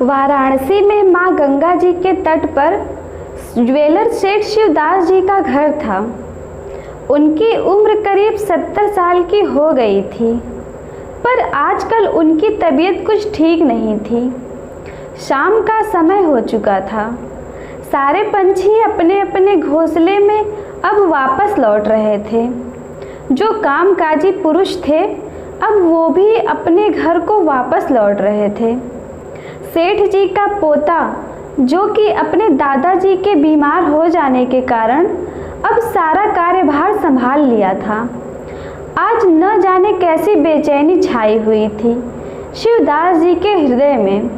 वाराणसी में मां गंगा जी के तट पर ज्वेलर सेठ शिवदास जी का घर था। उनकी उम्र करीब 70 साल की हो गई थी, पर आजकल उनकी तबीयत कुछ ठीक नहीं थी। शाम का समय हो चुका था। सारे पंछी अपने अपने घोंसले में अब वापस लौट रहे थे। जो कामकाजी पुरुष थे अब वो भी अपने घर को वापस लौट रहे थे। सेठ जी का पोता, जो कि अपने दादाजी के बीमार हो जाने के कारण अब सारा कार्यभार संभाल लिया था, आज न जाने कैसी बेचैनी छाई हुई थी शिवदास जी के हृदय में।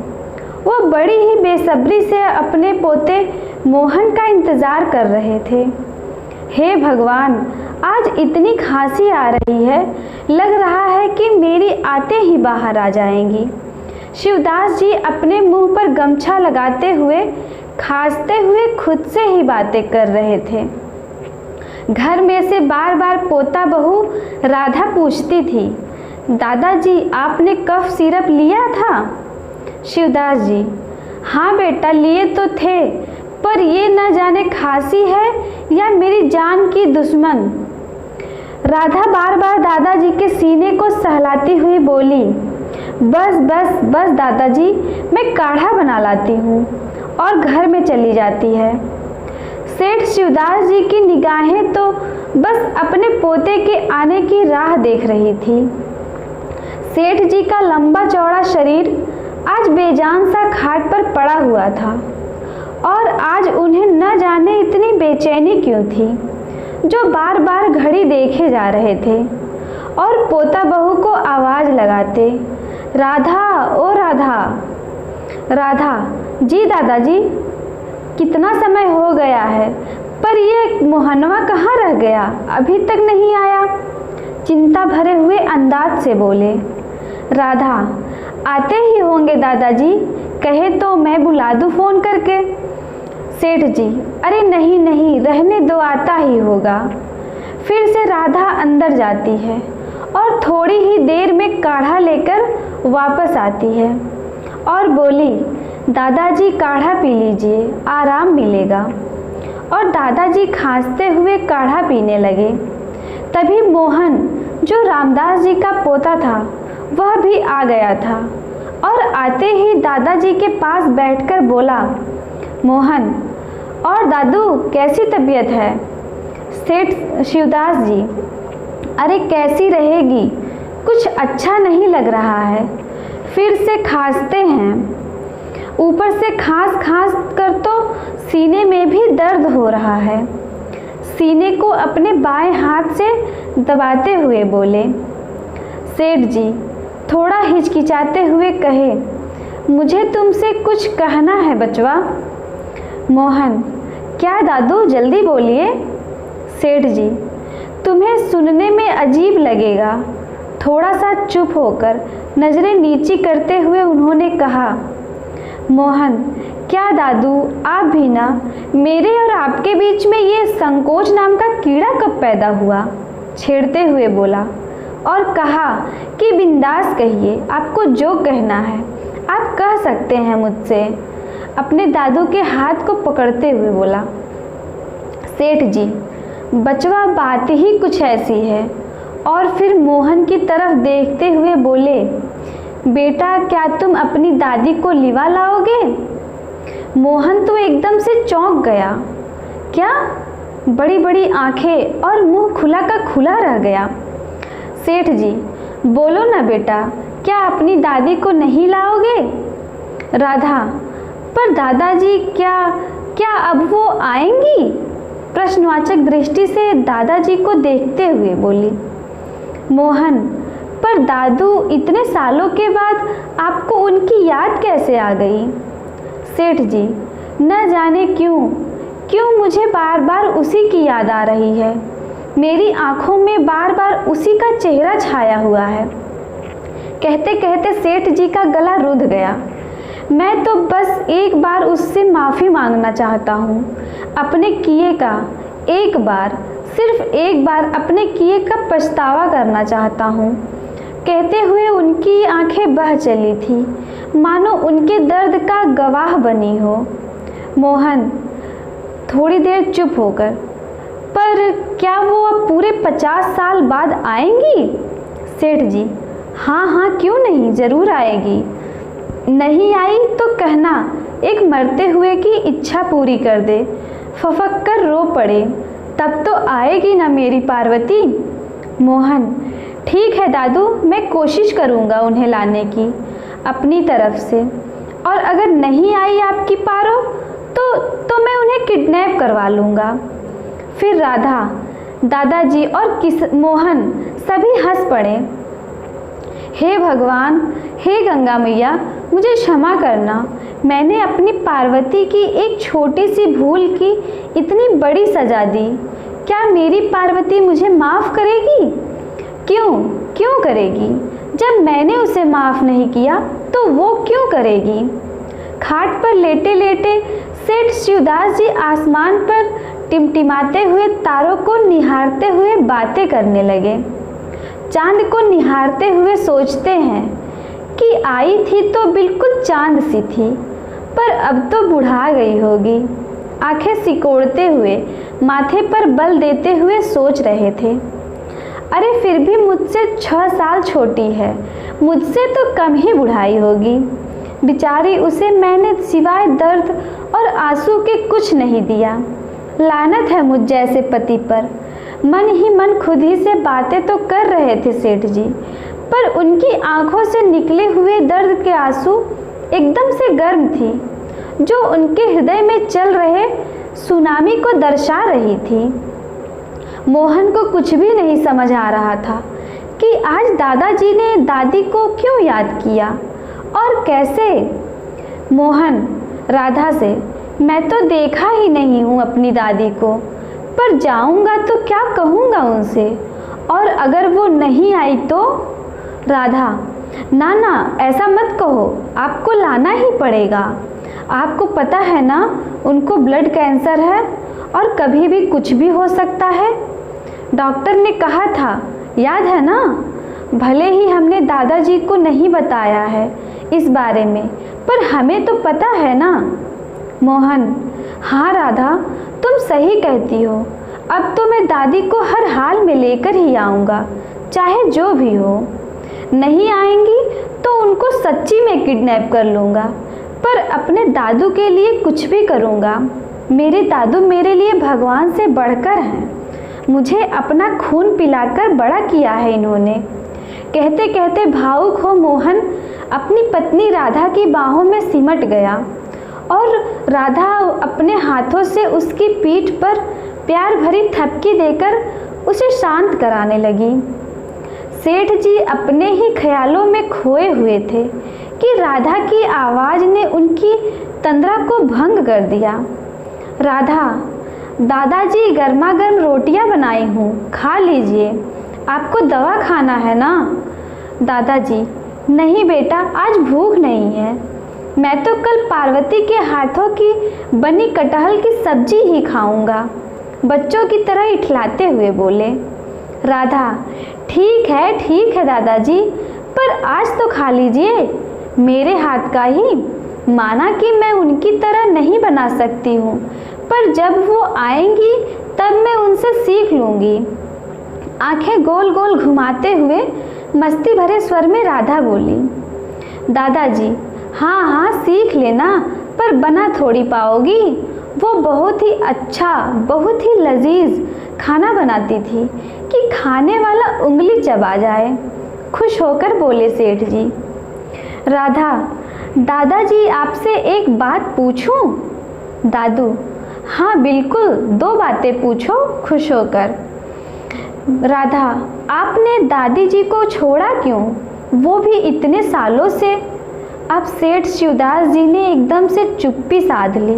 वो बड़ी ही बेसब्री से अपने पोते मोहन का इंतज़ार कर रहे थे। हे भगवान, आज इतनी खांसी आ रही है, लग रहा है कि मेरी आते ही बाहर आ जाएंगी। शिवदास जी अपने मुंह पर गमछा लगाते हुए खांसते हुए खुद से ही बातें कर रहे थे। घर में से बार बार पोता बहू राधा पूछती थी, दादाजी आपने कफ सिरप लिया था? शिवदास जी, हाँ बेटा, लिए तो थे, पर ये न जाने खांसी है या मेरी जान की दुश्मन। राधा बार बार दादाजी के सीने को सहलाती हुई बोली, बस बस बस दादाजी, मैं काढ़ा बना लाती हूँ, और घर में चली जाती है। सेठ शिवदास जी की निगाहें तो बस अपने पोते के आने की राह देख रही थी। सेठ जी का लंबा चौड़ा शरीर आज बेजान सा खाट पर पड़ा हुआ था, और आज उन्हें न जाने इतनी बेचैनी क्यों थी, जो बार बार घड़ी देखे जा रहे थे और पोता बहू को आवाज़ लगाते, राधा, ओ राधा। राधा, जी दादाजी, कितना समय हो गया है, पर ये मोहनवा कहाँ रह गया, अभी तक नहीं आया? चिंता भरे हुए अंदाज से बोले। राधा, आते ही होंगे दादाजी, कहे तो मैं बुला दूँ फ़ोन करके। सेठ जी, अरे नहीं नहीं, रहने दो, आता ही होगा। फिर से राधा अंदर जाती है और थोड़ी ही देर में काढ़ा लेकर वापस आती है और बोली, दादाजी काढ़ा पी लीजिए, आराम मिलेगा। और दादाजी खांसते हुए काढ़ा पीने लगे। तभी मोहन, जो रामदास जी का पोता था, वह भी आ गया था और आते ही दादाजी के पास बैठकर बोला, मोहन, और दादू कैसी तबीयत है? सेठ शिवदास जी, अरे कैसी रहेगी, कुछ अच्छा नहीं लग रहा है, फिर से खांसते हैं, ऊपर से खांस खांस कर तो सीने में भी दर्द हो रहा है। सीने को अपने बाएं हाथ से दबाते हुए बोले। सेठ जी थोड़ा हिचकिचाते हुए कहे, मुझे तुमसे कुछ कहना है बचवा। मोहन, क्या दादू, जल्दी बोलिए। सेठ जी, तुम्हें सुनने में अजीब लगेगा। थोड़ा सा चुप होकर नज़रें नीची करते हुए उन्होंने कहा, मोहन, क्या दादू, आप भी ना, मेरे और आपके बीच में ये संकोच नाम का कीड़ा कब पैदा हुआ? छेड़ते हुए बोला और कहा कि बिंदास कहिए, आपको जो कहना है आप कह सकते हैं मुझसे। अपने दादू के हाथ को पकड़ते हुए बोला। सेठ जी, बचवा बात ही कुछ ऐसी है। और फिर मोहन की तरफ देखते हुए बोले, बेटा, क्या तुम अपनी दादी को लिवा लाओगे? मोहन तो एकदम से चौंक गया। क्या? बड़ी बड़ी आंखें और मुंह खुला का खुला रह गया। सेठ जी, बोलो ना बेटा, क्या अपनी दादी को नहीं लाओगे? राधा, पर दादाजी क्या अब वो आएंगी? प्रश्नवाचक दृष्टि से दादाजी को देखते हुए बोली। मोहन, पर दादू, इतने सालों के बाद आपको उनकी याद कैसे आ गई? सेठ जी, न जाने क्यों मुझे बार बार उसी की याद आ रही है। मेरी आंखों में बार बार उसी का चेहरा छाया हुआ है। कहते कहते सेठ जी का गला रुंध गया। मैं तो बस एक बार उससे माफ़ी मांगना चाहता हूँ, अपने किए का, एक बार, सिर्फ एक बार अपने किए का पछतावा करना चाहता हूँ। कहते हुए उनकी आंखें बह चली थी। मानो उनके दर्द का गवाह बनी हो। मोहन थोड़ी देर चुप होकर, पर क्या वो अब पूरे 50 साल बाद आएंगी? सेठ जी, हाँ हाँ क्यों नहीं, ज़रूर आएगी। नहीं आई तो कहना एक मरते हुए की इच्छा पूरी कर दे। फफक कर रो पड़े, तब तो आएगी ना मेरी पार्वती। मोहन, ठीक है दादू, मैं कोशिश करूँगा उन्हें लाने की अपनी तरफ से, और अगर नहीं आई आपकी पारो तो मैं उन्हें किडनैप करवा लूँगा। फिर राधा, दादाजी और मोहन सभी हंस पड़े। हे भगवान, हे गंगा मैया, मुझे क्षमा करना, मैंने अपनी पार्वती की एक छोटी सी भूल की इतनी बड़ी सज़ा दी। क्या मेरी पार्वती मुझे माफ़ करेगी? क्यों करेगी? जब मैंने उसे माफ़ नहीं किया तो वो क्यों करेगी? खाट पर लेटे लेटे सेठ शिवदास जी आसमान पर टिमटिमाते हुए तारों को निहारते हुए बातें करने लगे। चांद को निहारते हुए सोचते हैं कि आई थी तो बिल्कुल चांद सी थी, पर अब तो बुढ़ा गई होगी। आंखें सिकोड़ते हुए माथे पर बल देते हुए सोच रहे थे, अरे फिर भी मुझसे 6 साल छोटी है, मुझसे तो कम ही बुढ़ाई होगी। बेचारी, उसे मैंने सिवाय दर्द और आंसू के कुछ नहीं दिया। लानत है मुझ जैसे पति पर। मन ही मन खुद ही से बातें तो कर रहे थे सेठ जी, पर उनकी आंखों से निकले हुए दर्द के आंसू एकदम से गर्म थी, जो उनके हृदय में चल रहे सुनामी को दर्शा रही थी। मोहन को कुछ भी नहीं समझ आ रहा था कि आज दादाजी ने दादी को क्यों याद किया और कैसे। मोहन राधा से, मैं तो देखा ही नहीं हूँ अपनी दादी को, पर जाऊँगा तो क्या कहूँगा उनसे, और अगर वो नहीं आई तो। राधा, ना ना ऐसा मत कहो, आपको लाना ही पड़ेगा। आपको पता है ना उनको ब्लड कैंसर है और कभी भी कुछ भी हो सकता है। डॉक्टर ने कहा था, याद है ना? भले ही हमने दादाजी को नहीं बताया है इस बारे में, पर हमें तो पता है ना। मोहन, हाँ राधा, तुम सही कहती हो। अब तो मैं दादी को हर हाल में लेकर ही आऊँगा, चाहे जो भी हो। नहीं आएंगी तो उनको सच्ची में किडनैप कर लूँगा, पर अपने दादू के लिए कुछ भी करूँगा। मेरे दादू मेरे लिए भगवान से बढ़कर हैं। मुझे अपना खून पिलाकर बड़ा किया है इन्होंने। कहते कहते भावुक हो मोहन अपनी पत्नी राधा की बाहों में सिमट गया, और राधा अपने हाथों से उसकी पीठ पर प्यार भरी थपकी देकर उसे शांत कराने लगी। सेठ जी अपने ही ख्यालों में खोए हुए थे कि राधा की आवाज़ ने उनकी तंद्रा को भंग कर दिया। राधा, दादाजी गर्मा गर्म रोटियां बनाई हूँ, खा लीजिए। आपको दवा खाना है ना? दादाजी, नहीं बेटा, आज भूख नहीं है। मैं तो कल पार्वती के हाथों की बनी कटहल की सब्जी ही खाऊंगा, बच्चों की तरह इठलाते हुए बोले। राधा, ठीक है दादाजी, पर आज तो खा लीजिए, मेरे हाथ का ही। माना कि मैं उनकी तरह नहीं बना सकती हूँ, पर जब वो आएंगी तब मैं उनसे सीख लूँगी। आंखें गोल गोल घुमाते हुए मस्ती भरे स्वर में राधा बोली। दादाजी, हाँ सीख लेना, पर बना थोड़ी पाओगी। वो बहुत ही अच्छा, बहुत ही लजीज खाना बनाती थी कि खाने वाला उंगली चबा जाए। खुश होकर बोले सेठ जी। राधा, दादाजी आपसे एक बात पूछूं? दादू, हाँ बिल्कुल, 2 बातें पूछो खुश होकर। राधा, आपने दादी जी को छोड़ा क्यों, वो भी इतने सालों से? अब सेठ शिवदास जी ने एकदम से चुप्पी साध ली,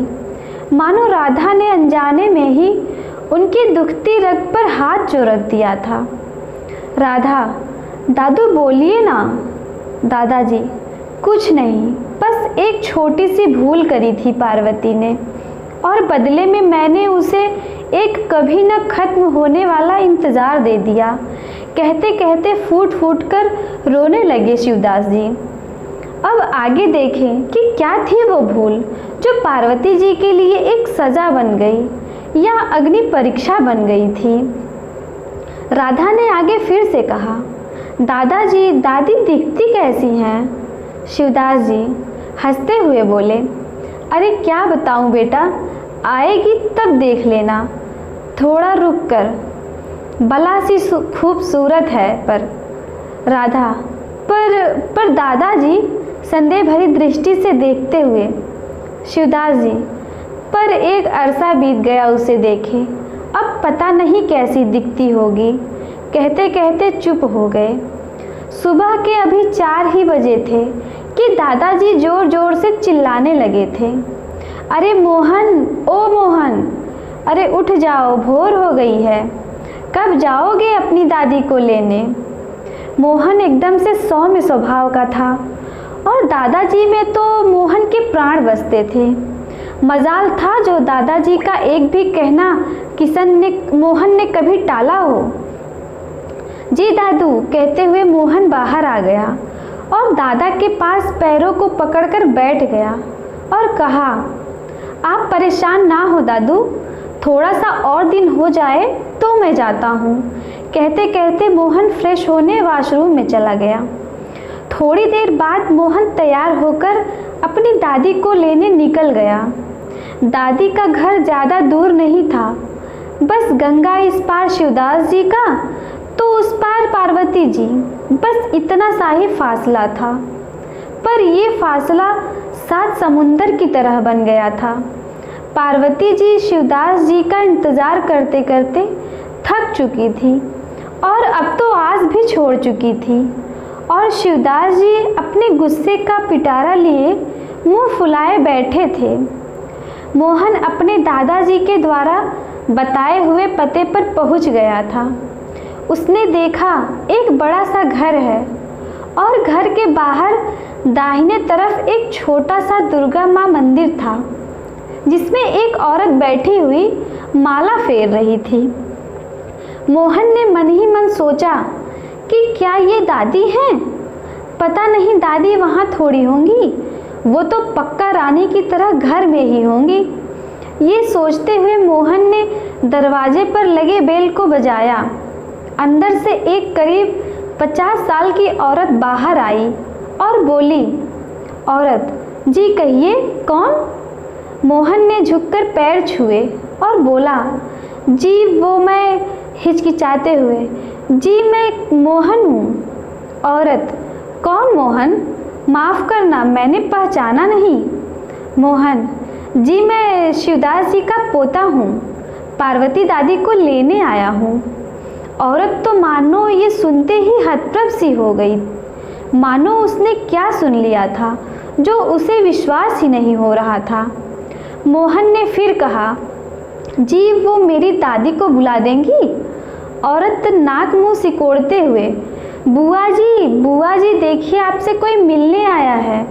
मानो राधा ने अनजाने में ही उनकी दुखती रग पर हाथ जो रख दिया था। राधा, दादू बोलिए ना। दादाजी, कुछ नहीं, बस एक छोटी सी भूल करी थी पार्वती ने, और बदले में मैंने उसे एक कभी न खत्म होने वाला इंतज़ार दे दिया। कहते कहते फूट फूट कर रोने लगे शिवदास जी। अब आगे देखें कि क्या थी वो भूल जो पार्वती जी के लिए एक सज़ा बन गई या अग्नि परीक्षा बन गई थी। राधा ने आगे फिर से कहा, दादाजी दादी दिखती कैसी हैं? शिवदास जी हंसते हुए बोले, अरे क्या बताऊं बेटा, आएगी तब देख लेना, थोड़ा रुक कर, भला सी खूबसूरत है पर। राधा पर दादाजी संदेह भरी दृष्टि से देखते हुए। शिवदास जी पर एक अरसा बीत गया उसे देखे, अब पता नहीं कैसी दिखती होगी। कहते कहते चुप हो गए। सुबह के अभी 4 ही बजे थे कि दादाजी जोर जोर से चिल्लाने लगे थे, अरे मोहन, ओ मोहन, अरे उठ जाओ, भोर हो गई है, कब जाओगे अपनी दादी को लेने? मोहन एकदम से सौम्य स्वभाव का था और दादाजी में तो मोहन के प्राण बसते थे। मजाल था जो दादाजी का एक भी कहना मोहन ने कभी टाला हो। जी दादू कहते हुए मोहन बाहर आ गया और दादा के पास पैरों को पकड़कर बैठ गया और कहा, आप परेशान ना हो दादू, थोड़ा सा और दिन हो जाए तो मैं जाता हूँ। कहते कहते मोहन फ्रेश होने वॉशरूम में चला गया। थोड़ी देर बाद मोहन तैयार होकर अपनी दादी को लेने निकल गया। दादी का घर ज़्यादा दूर नहीं था, बस गंगा इस पार शिवदास जी का तो उस पार पार्वती जी, बस इतना सा ही फासला था। पर ये फासला 7 समुंदर की तरह बन गया था। पार्वती जी शिवदास जी का इंतज़ार करते करते थक चुकी थी और अब तो आस भी छोड़ चुकी थी और शिवदास जी अपने गुस्से का पिटारा लिए मुंह फुलाए बैठे थे। मोहन अपने दादाजी के द्वारा बताए हुए पते पर पहुंच गया था। उसने देखा एक बड़ा सा घर है और घर के बाहर दाहिने तरफ एक छोटा सा दुर्गा माँ मंदिर था जिसमें एक औरत बैठी हुई माला फेर रही थी। मोहन ने मन ही मन सोचा कि क्या ये दादी हैं? पता नहीं दादी वहाँ थोड़ी होंगी, वो तो पक्का रानी की तरह घर में ही होंगी। ये सोचते हुए मोहन ने दरवाजे पर लगे बेल को बजाया। अंदर से एक करीब 50 साल की औरत बाहर आई और बोली, औरत जी कहिए कौन? मोहन ने झुककर पैर छुए और बोला, जी वो मैं, हिचकिचाते हुए, जी मैं मोहन हूँ। औरत, कौन मोहन? माफ़ करना मैंने पहचाना नहीं। मोहन, जी मैं शिवदास जी का पोता हूँ, पार्वती दादी को लेने आया हूँ। औरत तो मानो ये सुनते ही हतप्रभ सी हो गई, मानो उसने क्या सुन लिया था जो उसे विश्वास ही नहीं हो रहा था। मोहन ने फिर कहा, जी वो मेरी दादी को बुला देंगी? औरत नाक मुंह सिकोड़ते हुए, बुआ जी देखिए आपसे कोई मिलने आया है।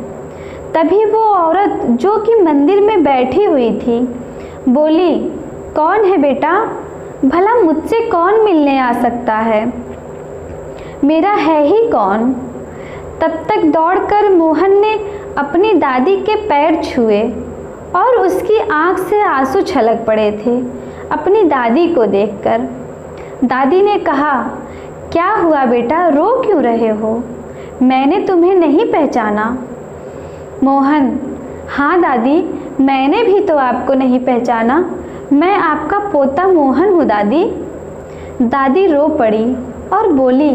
तभी वो औरत जो कि मंदिर में बैठी हुई थी बोली, कौन है बेटा? भला मुझसे कौन मिलने आ सकता है? मेरा है ही कौन? तब तक दौड़कर मोहन ने अपनी दादी के पैर छुए और उसकी आंख से आंसू छलक पड़े थे अपनी दादी को देखकर। दादी ने कहा, क्या हुआ बेटा, रो क्यों रहे हो? मैंने तुम्हें नहीं पहचाना। मोहन, हाँ दादी, मैंने भी तो आपको नहीं पहचाना, मैं आपका पोता मोहन हूँ दादी। दादी रो पड़ी और बोली,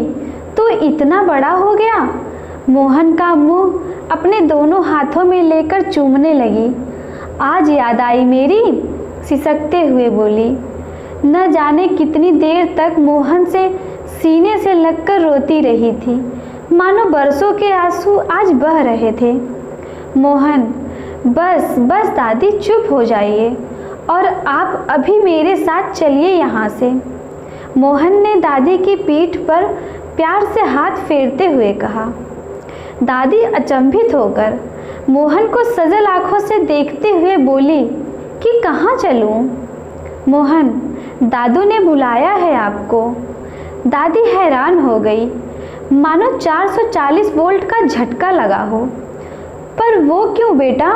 तू इतना बड़ा हो गया? मोहन का मुंह अपने दोनों हाथों में लेकर चूमने लगी। आज याद आई मेरी, सिसकते हुए बोली। न जाने कितनी देर तक मोहन से सीने से लगकर रोती रही थी, मानो बरसों के आंसू आज बह रहे थे। मोहन, बस दादी चुप हो जाइए और आप अभी मेरे साथ चलिए यहाँ से। मोहन ने दादी की पीठ पर प्यार से हाथ फेरते हुए कहा। दादी अचंभित होकर मोहन को सजल आंखों से देखते हुए बोली कि कहाँ चलूँ? मोहन, दादू ने बुलाया है आपको। दादी हैरान हो गई, मानो 440 वोल्ट का झटका लगा हो। पर वो क्यों बेटा?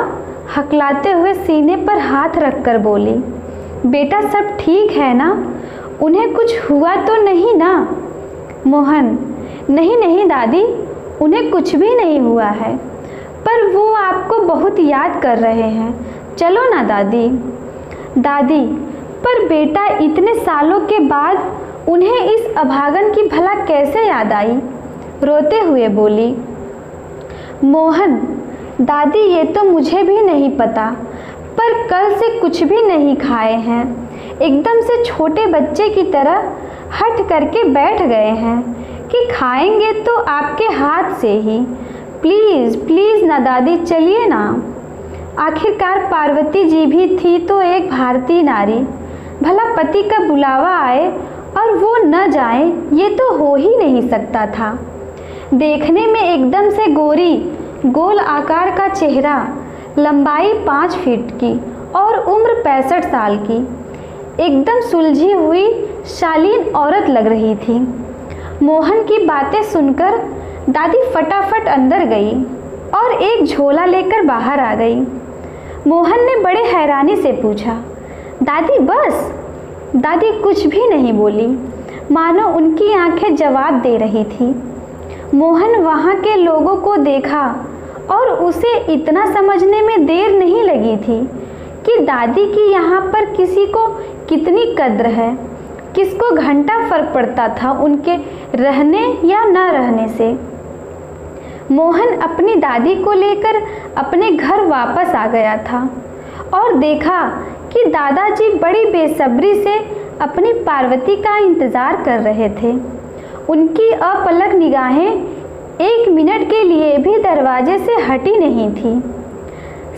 हकलाते हुए सीने पर हाथ रखकर बोली। बेटा सब ठीक है ना? उन्हें कुछ हुआ तो नहीं ना? मोहन, नहीं नहीं दादी, उन्हें कुछ भी नहीं हुआ है, पर वो आपको बहुत याद कर रहे हैं। चलो ना दादी। दादी, पर बेटा इतने सालों के बाद उन्हें इस अभागन की भला कैसे याद आई? रोते हुए बोली। मोहन, दादी ये तो मुझे भी नहीं पता, पर कल से कुछ भी नहीं खाए हैं। एकदम से छोटे बच्चे की तरह हट करके बैठ गए हैं कि खाएंगे तो आपके हाथ से ही। प्लीज़ प्लीज़ ना दादी, चलिए ना। आखिरकार पार्वती जी भी थी तो एक भारतीय नारी, भला पति का बुलावा आए और वो न जाए, ये तो हो ही नहीं सकता था। देखने में एकदम से गोरी, गोल आकार का चेहरा, लंबाई 5 फीट की और उम्र 65 साल की, एकदम सुलझी हुई शालीन औरत लग रही थी। मोहन की बातें सुनकर दादी फटाफट अंदर गई और एक झोला लेकर बाहर आ गई। मोहन ने बड़े हैरानी से पूछा, दादी बस? दादी कुछ भी नहीं बोली, मानो उनकी आंखें जवाब दे रही थी। मोहन वहाँ के लोगों को देखा और उसे इतना समझने में देर नहीं लगी थी कि दादी की यहाँ पर किसी को कितनी कद्र है, किसको घंटा फर्क पड़ता था उनके रहने या न रहने से। मोहन अपनी दादी को लेकर अपने घर वापस आ गया था और देखा कि दादाजी बड़ी बेसब्री से अपनी पार्वती का इंतज़ार कर रहे थे। उनकी अपलक निगाहें 1 मिनट के लिए भी दरवाजे से हटी नहीं थी।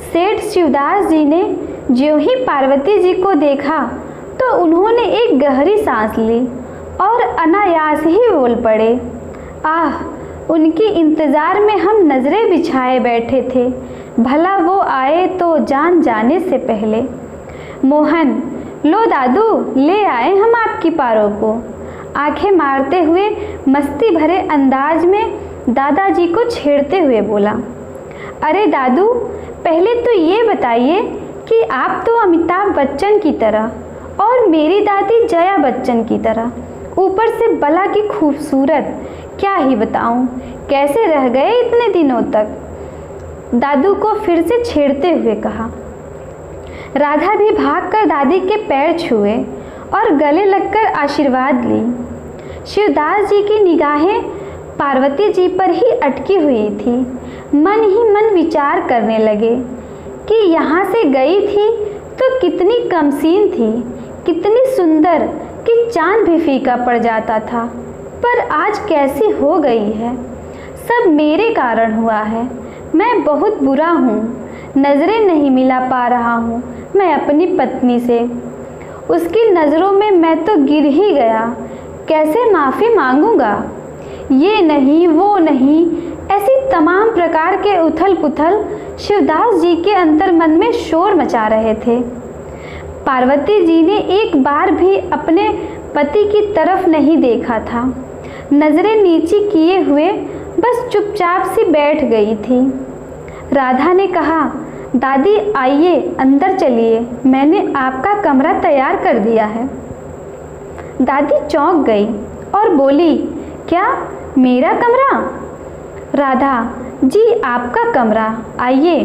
सेठ शिवदास जी ने ज्यों ही पार्वती जी को देखा तो उन्होंने एक गहरी सांस ली और अनायास ही बोल पड़े। आह, उनकी इंतज़ार में हम नज़रें बिछाए बैठे थे, भला वो आए तो जान जाने से पहले। मोहन, लो दादू, ले आए हम आपकी पारों को। आंखें मारते हुए मस्ती भरे अंदाज में दादाजी को छेड़ते हुए बोला। अरे दादू, पहले तो ये बताइए कि आप तो अमिताभ बच्चन की तरह और मेरी दादी जया बच्चन की तरह, ऊपर से बला की खूबसूरत, क्या ही बताऊं, कैसे रह गए इतने दिनों तक? दादू को फिर से छेड़ते हुए कहा। राधा भी भागकर दादी के पैर छुए और गले लगकर आशीर्वाद ली। शिवदास जी की निगाहें पार्वती जी पर ही अटकी हुई थी। मन ही मन विचार करने लगे कि यहाँ से गई थी तो कितनी कमसीन थी, कितनी सुंदर कि चांद भी फीका पड़ जाता था, पर आज कैसी हो गई है। सब मेरे कारण हुआ है। मैं बहुत बुरा हूँ, नज़रें नहीं मिला पा रहा हूँ मैं अपनी पत्नी से। उसकी नज़रों में मैं तो गिर ही गया, कैसे माफ़ी मांगूंगा? ये नहीं वो नहीं, ऐसी तमाम प्रकार के उथल पुथल शिवदास जी के अंतर मन में शोर मचा रहे थे। पार्वती जी ने एक बार भी अपने पति की तरफ नहीं देखा था, नज़रें नीची किए हुए बस चुपचाप सी बैठ गई थी। राधा ने कहा, दादी आइए अंदर चलिए, मैंने आपका कमरा तैयार कर दिया है। दादी चौंक गई और बोली, क्या मेरा कमरा? राधा, जी आपका कमरा, आइए,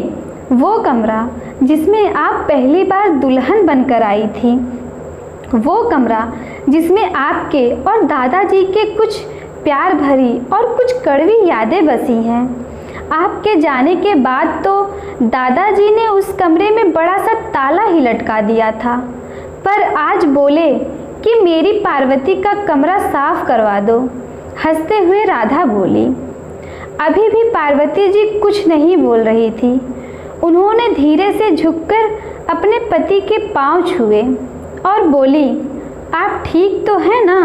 वो कमरा जिसमें आप पहली बार दुल्हन बनकर आई थी, वो कमरा जिसमें आपके और दादाजी के कुछ प्यार भरी और कुछ कड़वी यादें बसी हैं। आपके जाने के बाद तो दादाजी ने उस कमरे में बड़ा सा ताला ही लटका दिया था, पर आज बोले कि मेरी पार्वती का कमरा साफ करवा दो। हंसते हुए राधा बोली। अभी भी पार्वती जी कुछ नहीं बोल रही थी। उन्होंने धीरे से झुककर अपने पति के पांव छुए और बोली, आप ठीक तो हैं ना?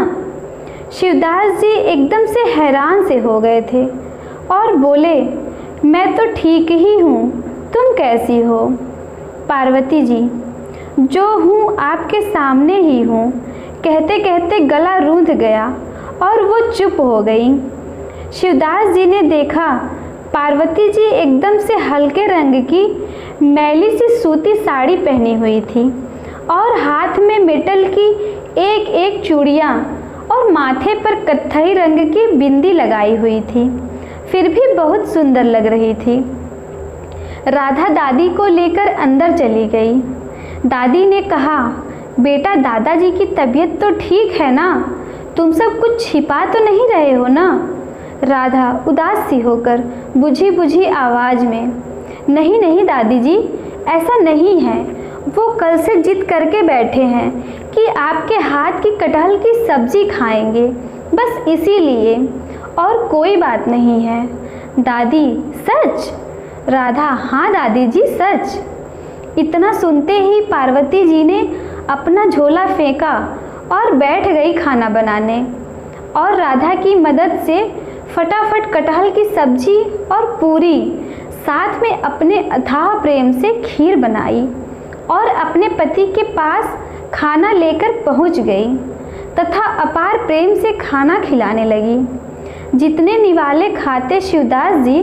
शिवदास जी एकदम से हैरान से हो गए थे और बोले, मैं तो ठीक ही हूँ, तुम कैसी हो? पार्वती जी, जो हूँ आपके सामने ही हूँ, कहते कहते गला रूंध गया और वो चुप हो गई। शिवदास जी ने देखा पार्वती जी एकदम से हल्के रंग की मैली सी सूती साड़ी पहनी हुई थी और हाथ में मेटल की एक एक चूड़ियाँ और माथे पर कत्थई रंग की बिंदी लगाई हुई थी। फिर भी बहुत सुंदर लग रही थी। राधा दादी को लेकर अंदर चली गई। दादी ने कहा, बेटा दादाजी की तबीयत तो ठीक है ना? तुम सब कुछ छिपा तो नहीं रहे हो ना? राधा उदास सी होकर बुझी बुझी आवाज़ में, नहीं नहीं दादी जी, ऐसा नहीं है। वो कल से जिद करके बैठे हैं कि आपके हाथ की कटहल की सब्जी खाएंगे, बस इसीलिए, और कोई बात नहीं है। दादी सच? राधा, हाँ दादी जी सच। इतना सुनते ही पार्वती जी ने अपना झोला फेंका और बैठ गई खाना बनाने और राधा की मदद से फटाफट कटहल की सब्जी और पूरी, साथ में अपने अथाह प्रेम से खीर बनाई और अपने पति के पास खाना लेकर पहुंच गई तथा अपार प्रेम से खाना खिलाने लगी। जितने निवाले खाते शिवदास जी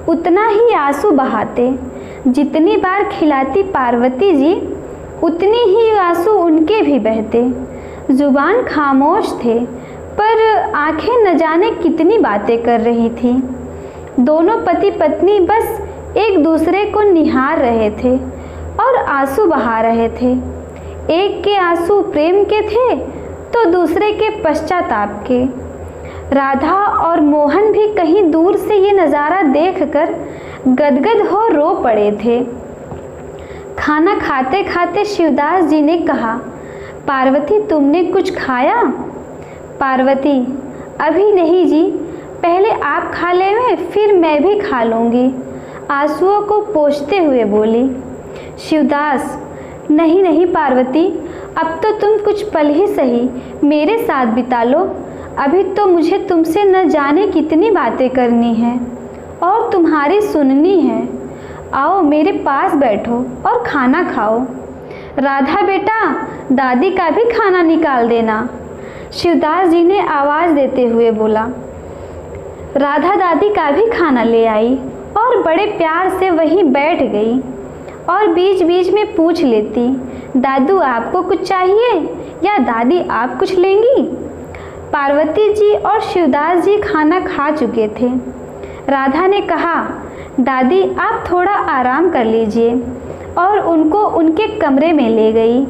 उतना ही आंसू बहाते। जितनी बार खिलाती पार्वती जी उतनी ही आंसू उनके भी बहते। जुबान खामोश थे पर आंखें न जाने कितनी बातें कर रही थी। दोनों पति पत्नी बस एक दूसरे को निहार रहे थे और आंसू बहा रहे थे। एक के आंसू प्रेम के थे तो दूसरे के पश्चाताप के। राधा और मोहन भी कहीं दूर से ये नज़ारा देखकर गदगद हो रो पड़े थे। खाना खाते खाते शिवदास जी ने कहा, पार्वती तुमने कुछ खाया? पार्वती, अभी नहीं जी, पहले आप खा लेंगे फिर मैं भी खा लूँगी, आंसुओं को पोंछते हुए बोली। शिवदास, नहीं नहीं पार्वती, अब तो तुम कुछ पल ही सही मेरे साथ बिता लो। अभी तो मुझे तुमसे न जाने कितनी बातें करनी हैं और तुम्हारी सुननी है। आओ मेरे पास बैठो और खाना खाओ। राधा बेटा, दादी का भी खाना निकाल देना, शिवदास जी ने आवाज़ देते हुए बोला। राधा दादी का भी खाना ले आई और बड़े प्यार से वहीं बैठ गई और बीच बीच में पूछ लेती, दादू आपको कुछ चाहिए या दादी आप कुछ लेंगी? पार्वती जी और शिवदास जी खाना खा चुके थे। राधा ने कहा, दादी आप थोड़ा आराम कर लीजिए, और उनको उनके कमरे में ले गई।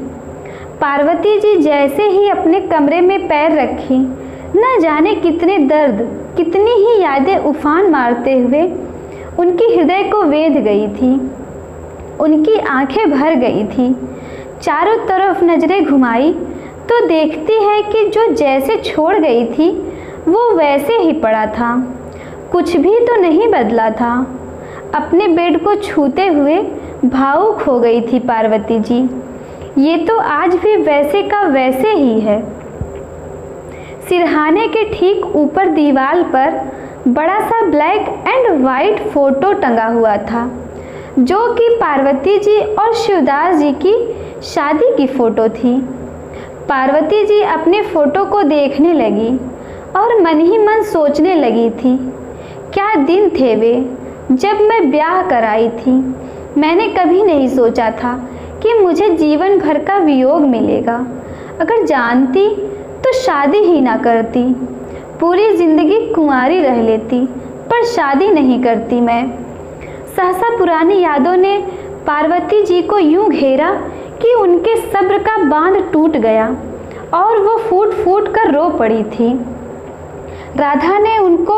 पार्वती जी जैसे ही अपने कमरे में पैर रखी, न जाने कितने दर्द, कितनी ही यादें उफान मारते हुए उनकी हृदय को वेध गई थी। उनकी आंखें भर गई थी। चारों तरफ नज़रें घुमाई तो देखती है कि जो जैसे छोड़ गई थी वो वैसे ही पड़ा था, कुछ भी तो नहीं बदला था। अपने बेड को छूते हुए भावुक हो गई थी पार्वती जी। ये तो आज भी वैसे का वैसे ही है। सिरहाने के ठीक ऊपर दीवार पर बड़ा सा ब्लैक एंड वाइट फोटो टंगा हुआ था, जो कि पार्वती जी और शिवदास जी की शादी की फ़ोटो थी। पार्वती जी अपने फ़ोटो को देखने लगी और मन ही मन सोचने लगी थी, क्या दिन थे वे जब मैं ब्याह कराई थी। मैंने कभी नहीं सोचा था कि मुझे जीवन भर का वियोग मिलेगा। अगर जानती तो शादी ही ना करती, पूरी ज़िंदगी कुंवारी रह लेती, पर शादी नहीं करती मैं। सहसा पुरानी यादों ने पार्वती जी को यूं घेरा कि उनके सब्र का बांध टूट गया और वो फूट फूट कर रो पड़ी थी। राधा ने उनको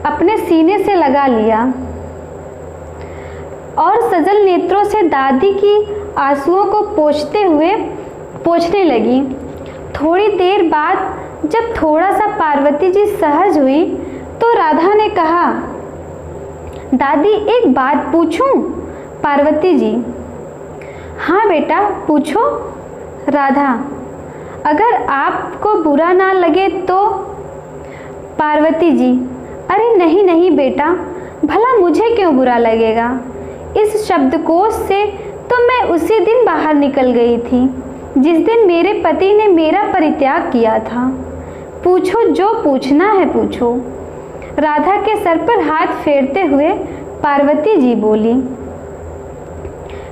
अपने सीने से लगा लिया और सजल नेत्रों से दादी की आंसुओं को पोंछने लगी। थोड़ी देर बाद जब थोड़ा सा पार्वती जी सहज हुई तो राधा ने कहा, दादी एक बात पूछूं? पार्वती जी, हाँ बेटा पूछो। राधा, अगर आपको बुरा ना लगे तो? पार्वती जी, अरे नहीं नहीं बेटा, भला मुझे क्यों बुरा लगेगा। इस शब्दकोश से तो मैं उसी दिन बाहर निकल गई थी जिस दिन मेरे पति ने मेरा परित्याग किया था। पूछो जो पूछना है पूछो। राधा के सर पर हाथ फेरते हुए पार्वती जी बोली,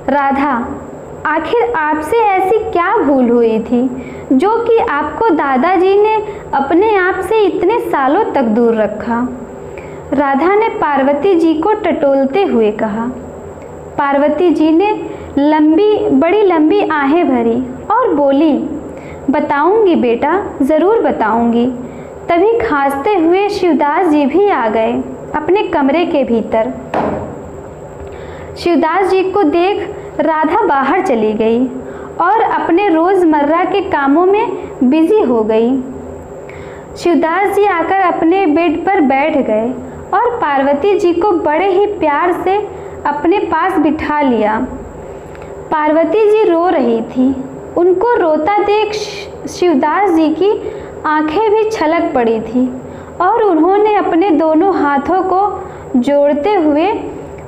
राधा, आखिर आपसे ऐसी क्या भूल हुई थी जो कि आपको दादाजी ने अपने आप से इतने सालों तक दूर रखा? राधा ने पार्वती जी को टटोलते हुए कहा। पार्वती जी ने बड़ी लंबी आहें भरी और बोली, बताऊंगी बेटा, ज़रूर बताऊंगी। तभी खांसते हुए शिवदास जी भी आ गए अपने कमरे के भीतर। शिवदास जी को देख राधा बाहर चली गई और अपने रोज़मर्रा के कामों में बिजी हो गई। शिवदास जी आकर अपने बेड पर बैठ गए और पार्वती जी को बड़े ही प्यार से अपने पास बिठा लिया। पार्वती जी रो रही थी। उनको रोता देख शिवदास जी की आंखें भी छलक पड़ी थी और उन्होंने अपने दोनों हाथों को जोड़ते हुए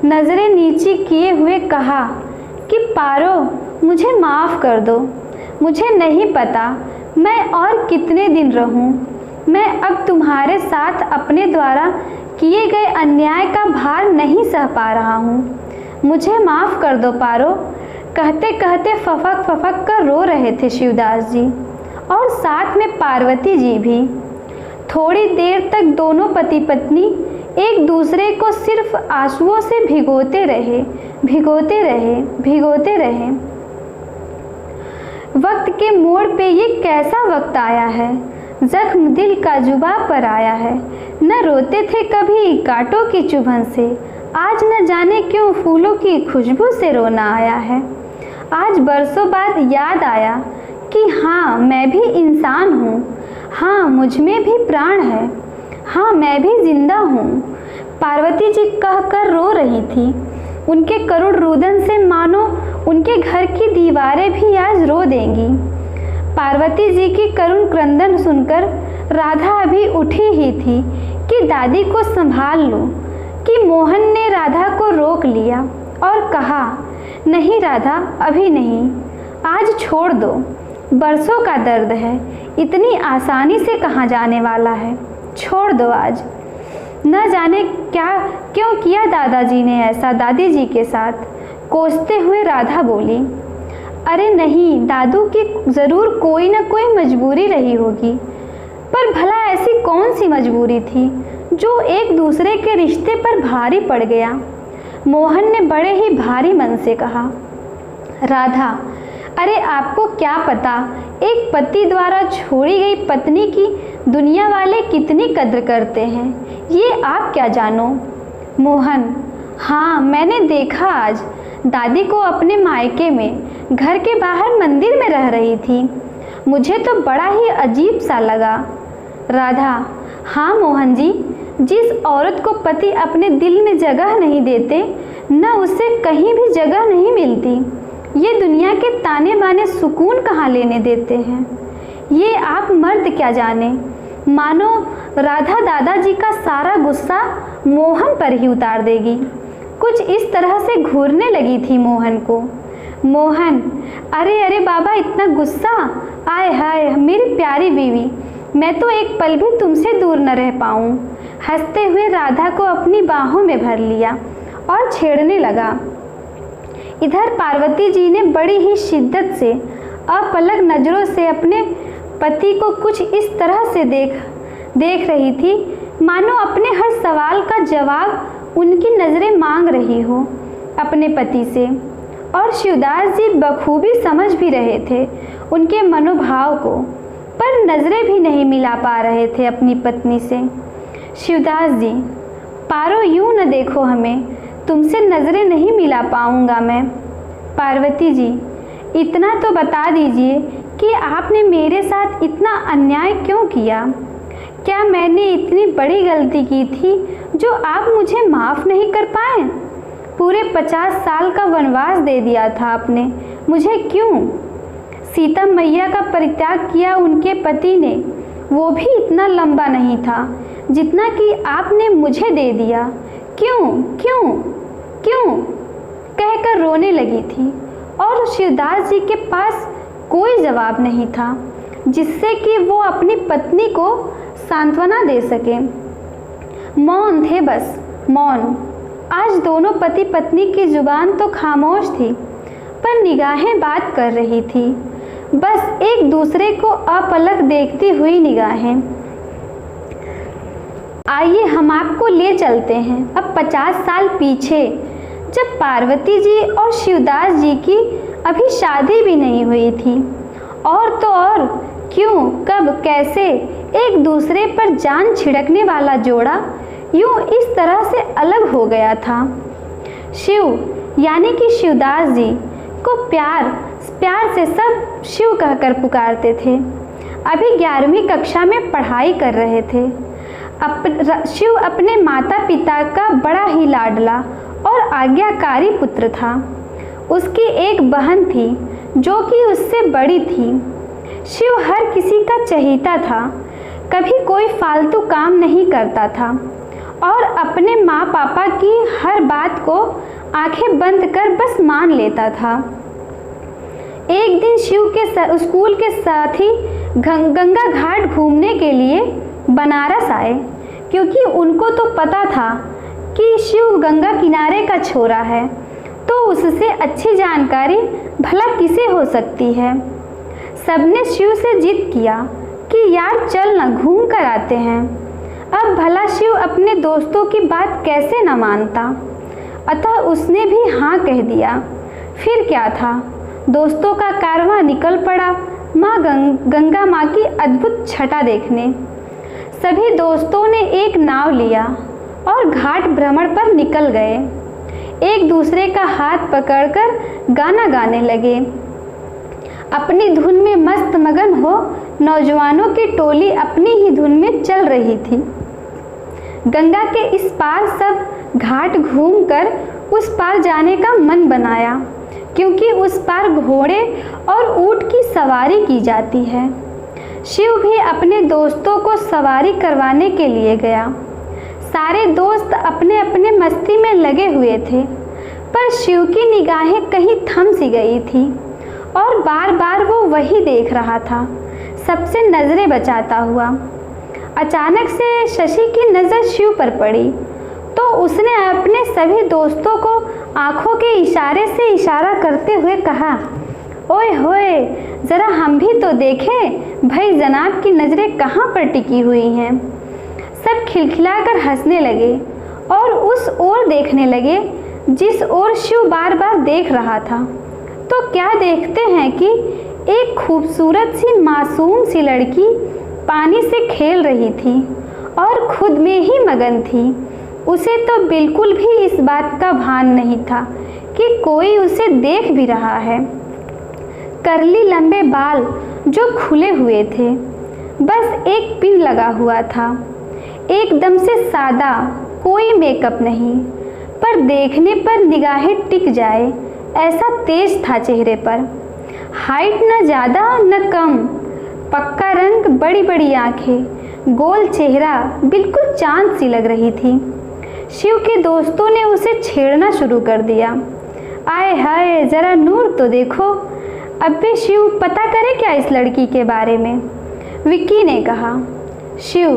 नज़रें नीची किए हुए कहा कि पारो, मुझे माफ़ कर दो। मुझे नहीं पता मैं और कितने दिन रहूं। मैं अब तुम्हारे साथ अपने द्वारा किए गए अन्याय का भार नहीं सह पा रहा हूँ। मुझे माफ़ कर दो पारो। कहते कहते फफक फफक कर रो रहे थे शिवदास जी और साथ में पार्वती जी भी। थोड़ी देर तक दोनों पति पत्नी एक दूसरे को सिर्फ आंसुओं से भिगोते रहे। वक्त के मोड़ पे ये कैसा वक्त आया है, जख्म दिल का जुबा पर आया है। न रोते थे कभी कांटों की चुभन से, आज न जाने क्यों फूलों की खुशबू से रोना आया है। आज बरसों बाद याद आया कि हाँ, मैं भी इंसान हूँ। हाँ, मुझ में भी प्राण है। हाँ, मैं भी जिंदा हूँ। पार्वती जी कहकर रो रही थी। उनके करुण रुदन से मानो उनके घर की दीवारें भी आज रो देंगी। पार्वती जी की करुण क्रंदन सुनकर राधा अभी उठी ही थी कि दादी को संभाल लो, कि मोहन ने राधा को रोक लिया और कहा, नहीं राधा, अभी नहीं, आज छोड़ दो। बरसों का दर्द है, इतनी आसानी से कहाँ जाने वाला है। छोड़ दो आज। न जाने क्यों किया दादाजी ने ऐसा दादी जी के साथ। कोसते हुए राधा बोली, अरे नहीं, दादू की ज़रूर कोई न कोई मजबूरी रही होगी। पर भला ऐसी कौन सी मजबूरी थी जो एक दूसरे के रिश्ते पर भारी पड़ गया? मोहन ने बड़े ही भारी मन से कहा। राधा, अरे आपको क्या पता एक पति द्वारा छोड़ी गई पत्नी की दुनिया वाले कितनी कद्र करते हैं, ये आप क्या जानो। मोहन, हाँ, मैंने देखा आज दादी को अपने मायके में घर के बाहर मंदिर में रह रही थी। मुझे तो बड़ा ही अजीब सा लगा। राधा, हाँ मोहन जी, जिस औरत को पति अपने दिल में जगह नहीं देते, न उसे कहीं भी जगह नहीं मिलती। ये दुनिया के ताने बाने सुकून कहाँ लेने देते हैं। ये आप मर्द क्या जाने। मानो राधा दादाजी का सारा गुस्सा मोहन पर ही उतार देगी। कुछ इस तरह से घूरने लगी थी मोहन को। मोहन, अरे अरे बाबा, इतना गुस्सा, आय हाय मेरी प्यारी बीवी, मैं तो एक पल भी तुमसे दूर न रह पाऊँ। हंसते हुए राधा को अपनी बाहों में भर लिया और छेड़ने लगा। इधर पार्वती जी ने बड़ी ही शिद्दत से अपलक नज़रों से अपने पति को कुछ इस तरह से देख रही थी मानो अपने हर सवाल का जवाब उनकी नज़रें मांग रही हो अपने पति से। और शिवदास जी बखूबी समझ भी रहे थे उनके मनोभाव को, पर नज़रें भी नहीं मिला पा रहे थे अपनी पत्नी से। शिवदास जी, पारो यूँ न देखो हमें, तुमसे नज़रें नहीं मिला पाऊँगा मैं। पार्वती जी, इतना तो बता दीजिए कि आपने मेरे साथ इतना अन्याय क्यों किया? क्या मैंने इतनी बड़ी गलती की थी जो आप मुझे माफ़ नहीं कर पाए? पूरे 50 साल का वनवास दे दिया था आपने मुझे, क्यों? सीता मैया का परित्याग किया उनके पति ने, वो भी इतना लंबा नहीं था जितना कि आपने मुझे दे दिया। क्यों क्यों क्यों कहकर रोने लगी थी और शिवदास जी के पास कोई जवाब नहीं था जिससे कि वो अपनी पत्नी को सांत्वना दे सके। मौन थे, बस मौन। आज दोनों पति पत्नी की जुबान तो खामोश थी, पर निगाहें बात कर रही थी, बस एक दूसरे को अपलक देखती हुई निगाहें। आइए हम आपको ले चलते हैं अब 50 साल पीछे, जब पार्वती जी और शिवदास जी की अभी शादी भी नहीं हुई थी। और तो और क्यों, कब, कैसे एक दूसरे पर जान छिड़कने वाला जोड़ा यूं इस तरह से अलग हो गया था। शिव यानी कि शिवदास जी को प्यार से सब शिव कहकर पुकारते थे। अभी 11वीं कक्षा में पढ़ाई कर रहे थे। शिव अपने माता पिता का बड़ा ही लाडला और आज्ञाकारी पुत्र था। उसकी एक बहन थी जो कि उससे बड़ी थी। शिव हर किसी का चहेता था, कभी कोई फालतू काम नहीं करता था और अपने माँ पापा की हर बात को आंखें बंद कर बस मान लेता था। एक दिन शिव के स्कूल के साथी गंगा घाट घूमने के लिए बनारस आए, क्योंकि उनको तो पता था कि शिव गंगा किनारे का छोरा है, तो उससे अच्छी जानकारी भला किसे हो सकती है। सबने शिव से जिद किया कि यार चल ना, घूम कर आते हैं। अब भला शिव अपने दोस्तों की बात कैसे न मानता, अतः उसने भी हाँ कह दिया। फिर क्या था, दोस्तों का कारवां निकल पड़ा गंगा माँ की अद्भुत छटा देखने। सभी दोस्तों ने एक नाव लिया और घाट भ्रमण पर निकल गए। एक दूसरे का हाथ पकड़कर गाना गाने लगे। अपनी धुन में मस्त मगन हो नौजवानों की टोली अपनी ही धुन में चल रही थी। गंगा के इस पार सब घाट घूमकर उस पार जाने का मन बनाया, क्योंकि उस पार घोड़े और ऊंट की सवारी की जाती है। शिव भी अपने दोस्तों को सवारी करवाने के लिए गया। सारे दोस्त अपने अपने मस्ती में लगे हुए थे, पर शिव की निगाहें कहीं थम सी गई थी और बार बार वो वही देख रहा था, सबसे नज़रें बचाता हुआ। अचानक से शशि की नज़र शिव पर पड़ी, तो उसने अपने सभी दोस्तों को आंखों के इशारे से इशारा करते हुए कहा, ओए होए, ज़रा हम भी तो देखें भाई जनाब की नज़रें कहाँ पर टिकी हुई हैं। सब खिलखिलाकर हंसने लगे और उस ओर देखने लगे जिस ओर शिव बार बार देख रहा था। तो क्या देखते हैं कि एक खूबसूरत सी मासूम सी लड़की पानी से खेल रही थी और खुद में ही मगन थी। उसे तो बिल्कुल भी इस बात का भान नहीं था कि कोई उसे देख भी रहा है। करली लंबे बाल जो खुले हुए थे, बस एक पिन लगा हुआ था, एकदम से सादा, कोई मेकअप नहीं, पर देखने पर निगाहें टिक जाए ऐसा तेज था चेहरे पर। हाइट न ज़्यादा न कम, पक्का रंग, बड़ी बड़ी आंखें, गोल चेहरा, बिल्कुल चांद सी लग रही थी। शिव के दोस्तों ने उसे छेड़ना शुरू कर दिया। आए हाय, ज़रा नूर तो देखो। अबे शिव, पता करे क्या इस लड़की के बारे में, विक्की ने कहा। शिव,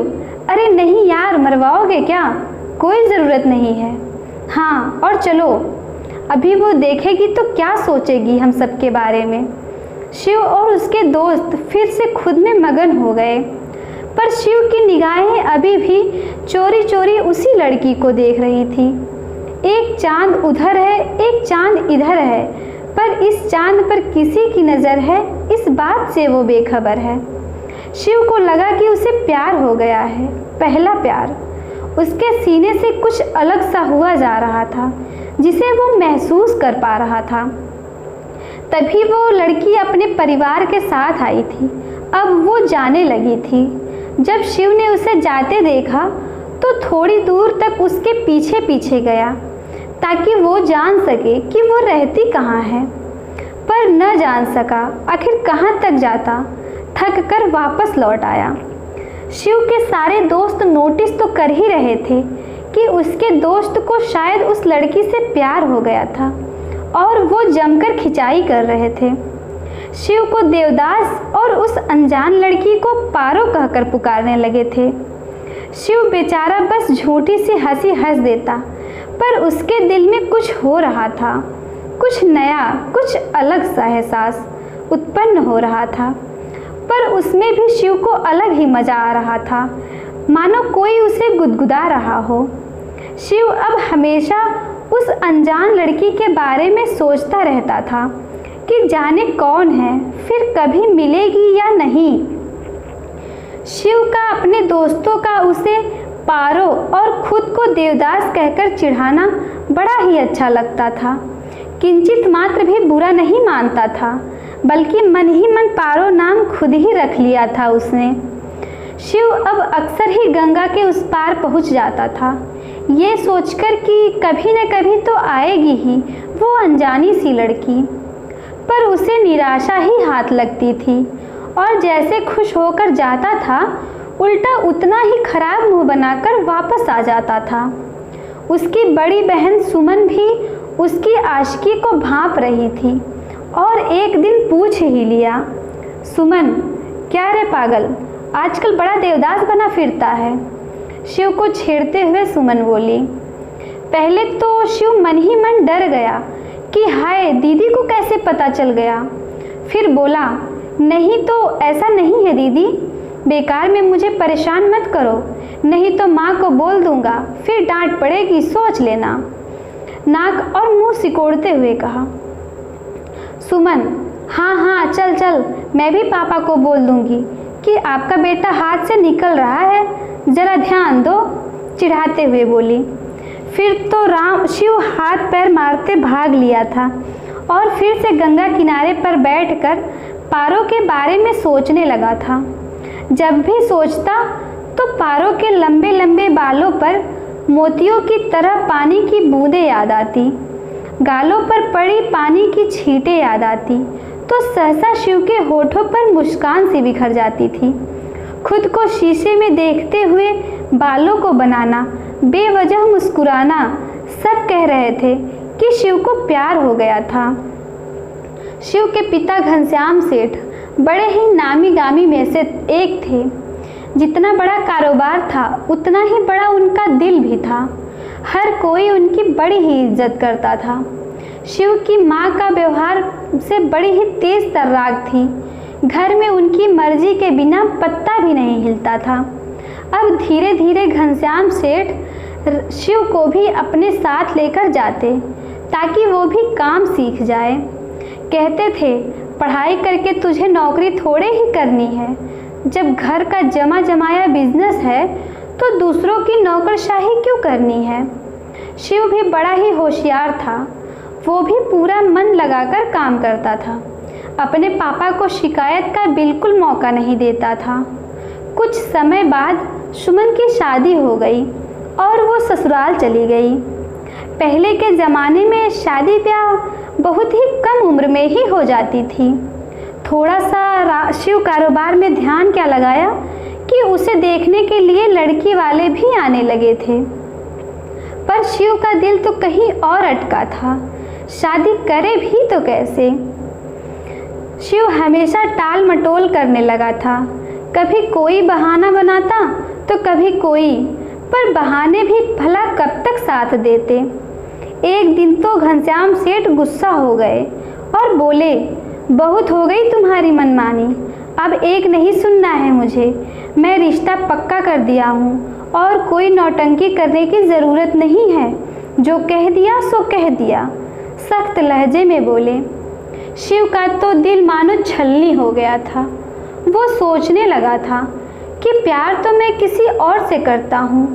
अरे नहीं यार, मरवाओगे क्या, कोई ज़रूरत नहीं है। हाँ, और चलो, अभी वो देखेगी तो क्या सोचेगी हम सब के बारे में। शिव और उसके दोस्त फिर से खुद में मगन हो गए, पर शिव की निगाहें अभी भी चोरी चोरी उसी लड़की को देख रही थी। एक चांद उधर है, एक चांद इधर है, पर इस चांद पर किसी की नज़र है, इस बात से वो बेखबर है। शिव को लगा कि उसे प्यार हो गया है, पहला प्यार। उसके सीने से कुछ अलग सा हुआ जा रहा था, जिसे वो महसूस कर पा रहा था। तभी वो लड़की अपने परिवार के साथ आई थी। अब वो जाने लगी थी। जब शिव ने उसे जाते देखा तो थोड़ी दूर तक उसके पीछे पीछे गया, ताकि वो जान सके कि वो रहती कहाँ है, पर न जान सका। आखिर कहाँ तक जाता, थक कर वापस लौट आया। शिव के सारे दोस्त नोटिस तो कर ही रहे थे कि उसके दोस्त को शायद उस लड़की से प्यार हो गया था और वो जमकर खिंचाई कर रहे थे। शिव को देवदास और उस अनजान लड़की को पारो कहकर पुकारने लगे थे। शिव बेचारा बस झूठी सी हंसी हंस देता, पर उसके दिल में कुछ हो रहा था। कुछ नया, कुछ अलग सा एहसास उत्पन्न हो रहा था, पर उसमें भी शिव को अलग ही मज़ा आ रहा था, मानो कोई उसे गुदगुदा रहा हो। शिव अब हमेशा उस अनजान लड़की के बारे में सोचता रहता था कि जाने कौन है, फिर कभी मिलेगी या नहीं। शिव का अपने दोस्तों का उसे पारो और खुद को देवदास कहकर चिढ़ाना बड़ा ही अच्छा लगता था। किंचित मात्र भी बुरा नहीं मानता था, बल्कि मन ही मन पारो नाम खुद ही रख लिया था उसने। शिव अब अक्सर ही गंगा के उस पार पहुंच जाता था, ये सोचकर कि कभी न कभी तो आएगी ही वो अनजानी सी लड़की। पर उसे निराशा ही हाथ लगती थी और जैसे खुश होकर जाता था, उल्टा उतना ही खराब मुंह बनाकर वापस आ जाता था। उसकी बड़ी बहन सुमन भी उसकी आशिकी को भांप रही थी और एक दिन पूछ ही लिया, सुमन, क्या रे पागल, आजकल बड़ा देवदास बना फिरता है। शिव को छेड़ते हुए सुमन बोली। पहले तो शिव मन ही मन डर गया कि हाय, दीदी को कैसे पता चल गया। फिर बोला, नहीं तो ऐसा नहीं है दीदी, बेकार में मुझे परेशान मत करो, नहीं तो माँ को बोल दूंगा, फिर डांट पड़ेगी, सोच लेना। नाक और मुंह सिकोड़ते हुए कहा। सुमन, हाँ हाँ चल चल, मैं भी पापा को बोल दूंगी कि आपका बेटा हाथ से निकल रहा है, जरा ध्यान दो, चिढ़ाते हुए बोली। फिर तो शिव हाथ पैर मारते भाग लिया था और फिर से गंगा किनारे पर बैठकर पारो के बारे में सोचने लगा था। जब भी सोचता तो पारो के लंबे लंबे बालों पर मोतियों की तरह पानी की बूंदें याद आती, गालों पर पड़ी पानी की छींटें याद आती, तो सहसा शिव के होठों पर मुस्कान सी बिखर जाती थी। खुद को शीशे में देखते हुए बालों को बनाना, बेवजह मुस्कुराना, सब कह रहे थे कि शिव को प्यार हो गया था। शिव के पिता घनश्याम सेठ बड़े ही नामी गामी में से एक थे। जितना बड़ा कारोबार था उतना ही बड़ा उनका दिल भी था। हर कोई उनकी बड़ी ही इज्जत करता था। शिव की माँ का व्यवहार से बड़ी ही तेज तर्राक थी। घर में उनकी मर्जी के बिना पत्ता भी नहीं हिलता था। अब धीरे धीरे घनश्याम सेठ शिव को भी अपने साथ लेकर जाते ताकि वो भी काम सीख जाए। कहते थे, पढ़ाई करके तुझे नौकरी थोड़े ही करनी है, जब घर का जमा जमाया बिजनेस है तो दूसरों की नौकरशाही क्यों करनी है। शिव भी बड़ा ही होशियार था, वो भी पूरा मन लगाकर काम करता था। अपने पापा को शिकायत का बिल्कुल मौका नहीं देता था। कुछ समय बाद सुमन की शादी हो गई और वो ससुराल चली गई। पहले के ज़माने में शादी ब्याह बहुत ही कम उम्र में ही हो जाती थी। थोड़ा सा शिव कारोबार में ध्यान क्या लगाया कि उसे देखने के लिए लड़की वाले भी आने लगे थे, पर शिव का दिल तो कहीं और अटका था। शादी करे भी तो कैसे। शिव हमेशा टाल मटोल करने लगा था। कभी कोई बहाना बनाता तो कभी कोई, पर बहाने भी भला कब तक साथ देते। एक दिन तो घनश्याम सेठ गुस्सा हो गए और बोले, बहुत हो गई तुम्हारी मनमानी, अब एक नहीं सुनना है मुझे। मैं रिश्ता पक्का कर दिया हूँ और कोई नौटंकी करने की ज़रूरत नहीं है। जो कह दिया सो कह दिया, सख्त लहजे में बोले। शिव का तो दिल मानो छलनी हो गया था। वो सोचने लगा था कि प्यार तो मैं किसी और से करता हूँ,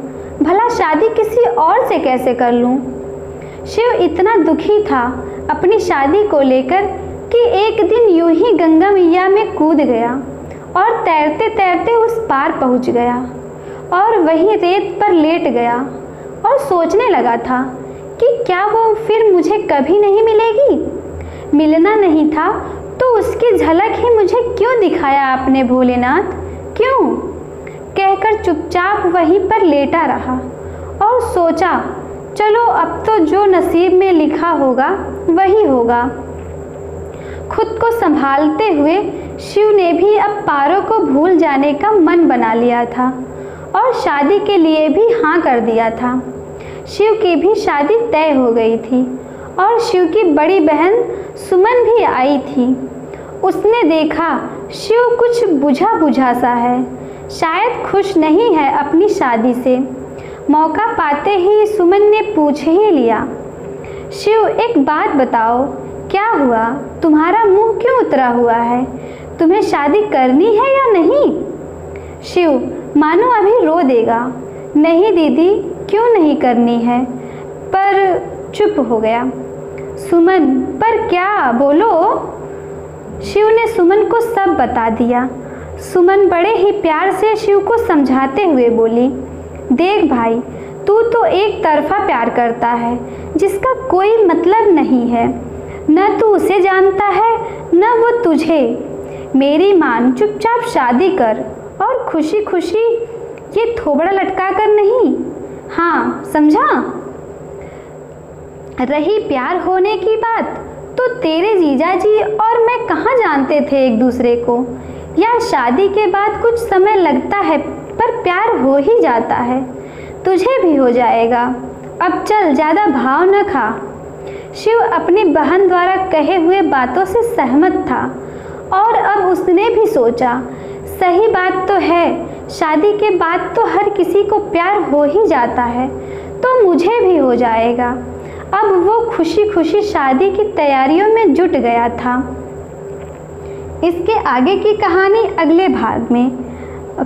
भला शादी किसी और से कैसे कर लूँ। शिव इतना दुखी था अपनी शादी को लेकर कि एक दिन यूं ही गंगा मैया में कूद गया और तैरते तैरते उस पार पहुँच गया और वहीं रेत पर लेट गया और सोचने लगा था कि क्या वो फिर मुझे कभी नहीं मिलेगी। मिलना नहीं था तो उसकी झलक ही मुझे क्यों दिखाया आपने भोलेनाथ, क्यों। कहकर चुपचाप वहीं पर लेटा रहा और सोचा, चलो अब तो जो नसीब में लिखा होगा वही होगा। खुद को संभालते हुए शिव ने भी अब पारो को भूल जाने का मन बना लिया था और शादी के लिए भी हाँ कर दिया था। शिव की भी शादी तय हो गई थी और शिव की बड़ी बहन सुमन भी आई थी। उसने देखा शिव कुछ बुझा बुझा सा है, शायद खुश नहीं है अपनी शादी से। मौका पाते ही सुमन ने पूछ ही लिया, शिव एक बात बताओ, क्या हुआ? तुम्हारा मुंह क्यों उतरा हुआ है? तुम्हें शादी करनी है या नहीं? शिव मानो अभी रो देगा। नहीं दीदी, क्यों नहीं करनी है? पर चुप हो गया। सुमन, पर क्या? बोलो। शिव ने सुमन को सब बता दिया। सुमन बड़े ही प्यार से शिव को समझाते हुए बोली, देख भाई, तू तो एक तरफा प्यार करता है जिसका कोई मतलब नहीं है। न तू उसे जानता है न वो तुझे। मेरी मान, चुपचाप शादी कर और खुशी खुशी ये थोबड़ा लटका कर नहीं। हाँ, समझा? रही प्यार होने की बात, तो तेरे जीजाजी और मैं कहाँ जानते थे एक दूसरे को। या शादी के बाद कुछ समय लगता है पर प्यार हो ही जाता है। तुझे भी हो जाएगा। अब चल, ज़्यादा भाव न खा। शिव अपनी बहन द्वारा कहे हुए बातों से सहमत था और अब उसने भी सोचा, सही बात तो है, शादी के बाद तो हर किसी को प्यार हो ही जाता है, तो मुझे भी हो जाएगा। अब वो खुशी खुशी शादी की तैयारियों में जुट गया था। इसके आगे की कहानी अगले भाग में।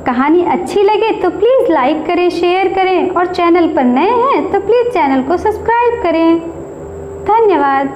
कहानी अच्छी लगे तो प्लीज़ लाइक करें, शेयर करें और चैनल पर नए हैं तो प्लीज़ चैनल को सब्सक्राइब करें। धन्यवाद।